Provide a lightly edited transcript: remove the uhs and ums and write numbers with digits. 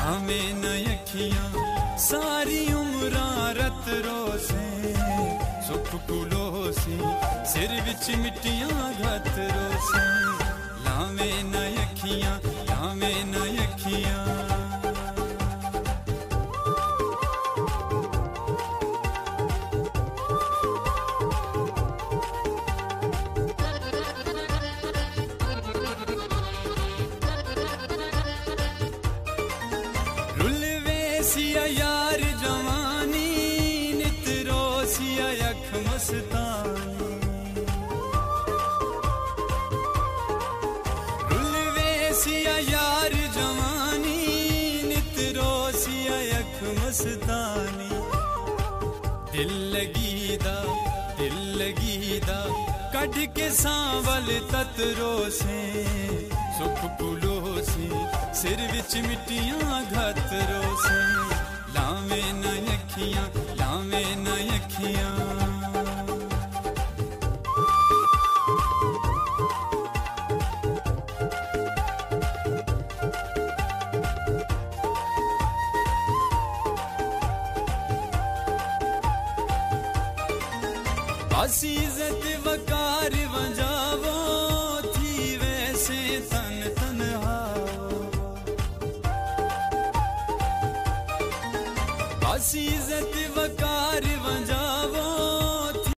लावें न अखियां सारी उम्रां रत रोसे सुख कुलोसी सिर विच मिट्टियां घत रोसे लावें न अखियां लावें न अखियां सिया यार जवानी नित रोसिया अख मस्तानी रुलवे सिया यार जवानी नित रोसिया अख मस्तानी दिल लगीदा कढ़ के सांवल तत रोसे सुख पुलोसी सिर विच मिट्टियां घत रोसे लावें न अखियां लावें न अखियां आसी इज्जत वकार वंजावो थी वैसे तन तन्हाओ आसी इज्जत